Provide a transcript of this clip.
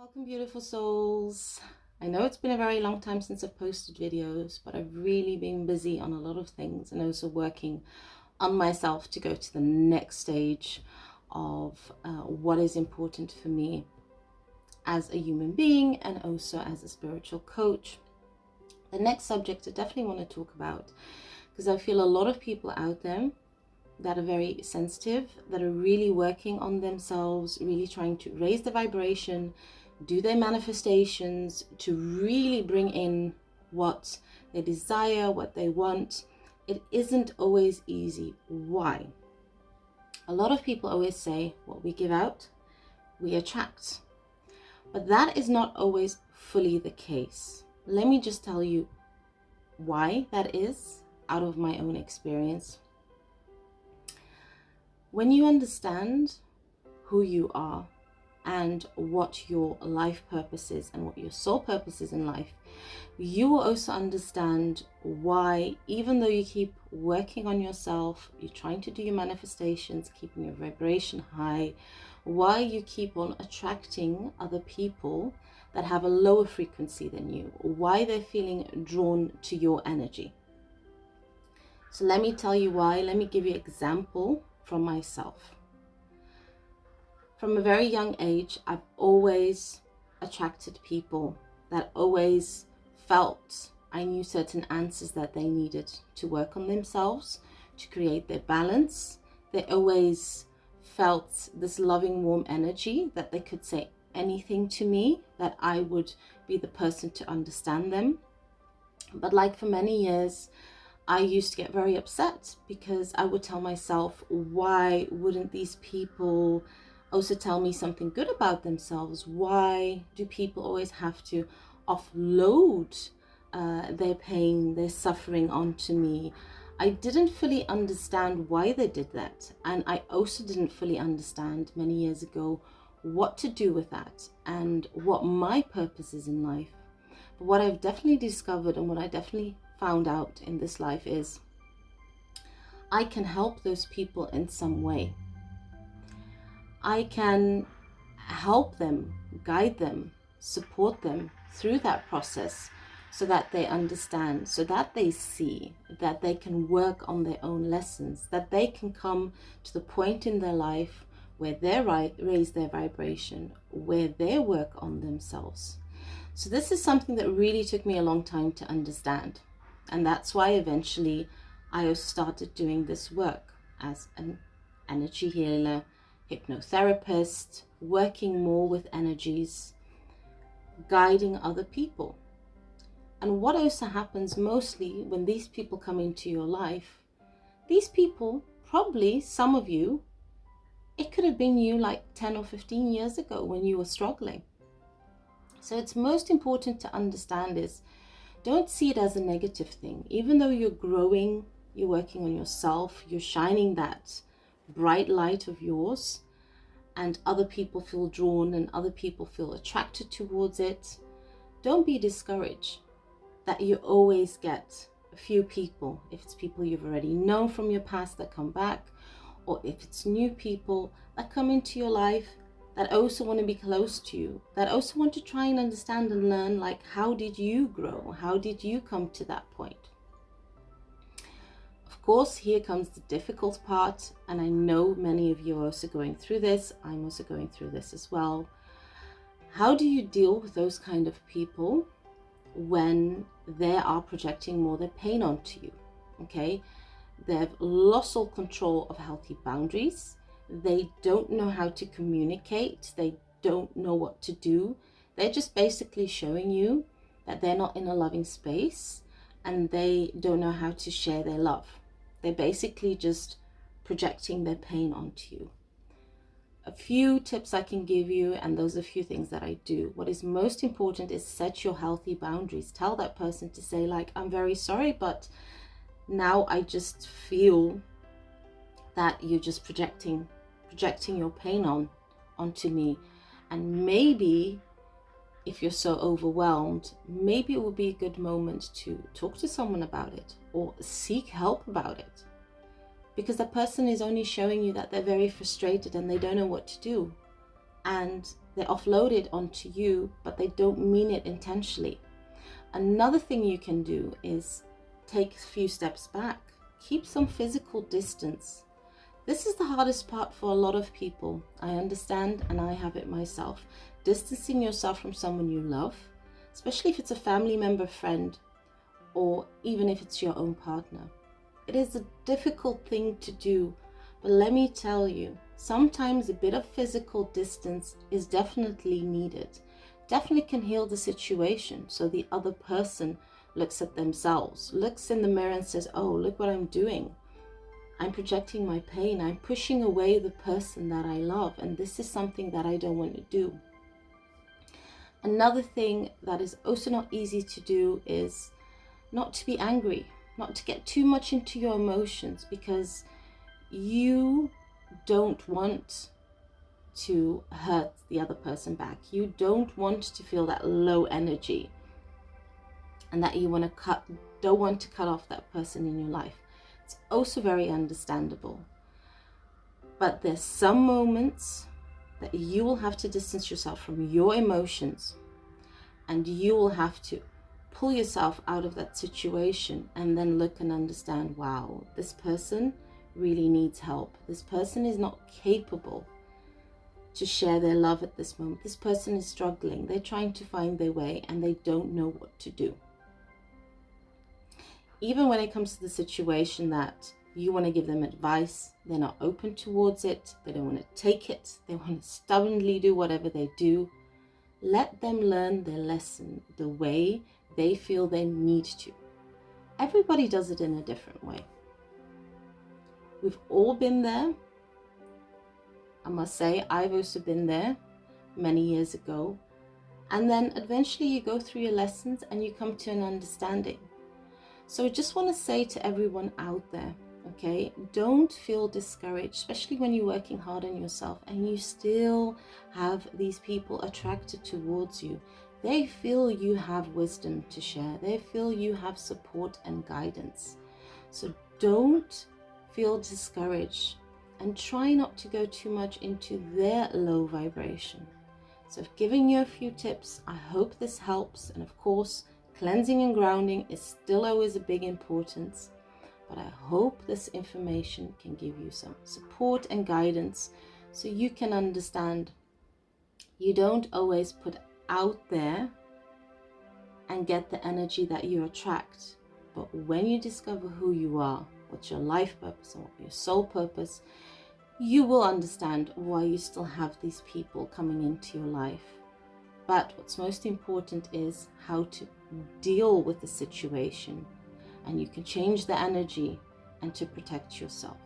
Welcome, beautiful souls. I know it's been a very long time since I've posted videos, but I've really been busy on a lot of things and also working on myself to go to the next stage of what is important for me as a human being and also as a spiritual coach. The next subject I definitely want to talk about, because I feel a lot of people out there that are very sensitive, that are really working on themselves, really trying to raise the vibration, do their manifestations, to really bring in what they desire, what they want. It isn't always easy. Why? A lot of people always say, what we give out, we attract. But that is not always fully the case. Let me just tell you why that is out of my own experience. When you understand who you are and what your life purpose is and what your soul purpose is in life, you will also understand why, even though you keep working on yourself, you're trying to do your manifestations, keeping your vibration high, why you keep on attracting other people that have a lower frequency than you, why they're feeling drawn to your energy. So let me tell you why. Let me give you an example from myself. From a very young age, I've always attracted people that always felt I knew certain answers that they needed to work on themselves, to create their balance. They always felt this loving, warm energy that they could say anything to me, that I would be the person to understand them. But like for many years, I used to get very upset because I would tell myself, why wouldn't these people also tell me something good about themselves? Why do people always have to offload their pain, their suffering onto me? I didn't fully understand why they did that. And I also didn't fully understand many years ago what to do with that and what my purpose is in life. But what I've definitely discovered and what I definitely found out in this life is I can help those people in some way. I can help them, guide them, support them through that process so that they understand, so that they see, that they can work on their own lessons, that they can come to the point in their life where they raise their vibration, where they work on themselves. So this is something that really took me a long time to understand. And that's why eventually I started doing this work as an energy healer, hypnotherapist, working more with energies, guiding other people. And what also happens mostly when these people come into your life, these people, probably some of you, it could have been you like 10 or 15 years ago when you were struggling. So it's most important to understand is, don't see it as a negative thing. Even though you're growing, you're working on yourself, you're shining that bright light of yours, and other people feel drawn and other people feel attracted towards it, don't be discouraged that you always get a few people, if it's people you've already known from your past that come back, or if it's new people that come into your life that also want to be close to you, that also want to try and understand and learn, like, how did you grow? How did you come to that point? Of course, here comes the difficult part, and I know many of you are also going through this. I'm also going through this as well. How do you deal with those kind of people when they are projecting more their pain onto you? Okay, they've lost all control of healthy boundaries. They don't know how to communicate. They don't know what to do. They're just basically showing you that they're not in a loving space and they don't know how to share their love. They're basically just projecting their pain onto you. A few tips I can give you, and those are a few things that I do. What is most important is set your healthy boundaries. Tell that person to say, like, I'm very sorry, but now I just feel that you're just projecting your pain onto me. And maybe if you're so overwhelmed, maybe it would be a good moment to talk to someone about it or seek help about it, because the person is only showing you that they're very frustrated and they don't know what to do. And They offload it onto you, but they don't mean it intentionally. Another thing you can do is take a few steps back. Keep some physical distance. This is the hardest part for a lot of people. I understand, and I have it myself. Distancing yourself from someone you love, especially if it's a family member, friend, or even if it's your own partner. It is a difficult thing to do, but let me tell you, sometimes a bit of physical distance is definitely needed. Definitely can heal the situation, so the other person looks at themselves, looks in the mirror and says, oh, look what I'm doing. I'm projecting my pain. I'm pushing away the person that I love, and this is something that I don't want to do. Another thing that is also not easy to do is not to be angry, not to get too much into your emotions, because you don't want to hurt the other person back. You don't want to feel that low energy, and that you don't want to cut off that person in your life. It's also very understandable. But there's some moments that you will have to distance yourself from your emotions, and you will have to pull yourself out of that situation and then look and understand, wow, this person really needs help. This person is not capable to share their love at this moment. This person is struggling. They're trying to find their way and they don't know what to do. Even when it comes to the situation that you want to give them advice, they're not open towards it. They don't want to take it. They want to stubbornly do whatever they do. Let them learn their lesson the way they feel they need to. Everybody does it in a different way. We've all been there. I must say, I've also been there many years ago. And then eventually you go through your lessons and you come to an understanding. So I just want to say to everyone out there, okay, don't feel discouraged, especially when you're working hard on yourself and you still have these people attracted towards you. They feel you have wisdom to share. They feel you have support and guidance. So don't feel discouraged and try not to go too much into their low vibration. So I've given you a few tips. I hope this helps. And of course, cleansing and grounding is still always a big importance. But I hope this information can give you some support and guidance so you can understand you don't always put out there and get the energy that you attract. But when you discover who you are, what's your life purpose and what your soul purpose, you will understand why you still have these people coming into your life. But what's most important is how to deal with the situation, and you can change the energy and to protect yourself.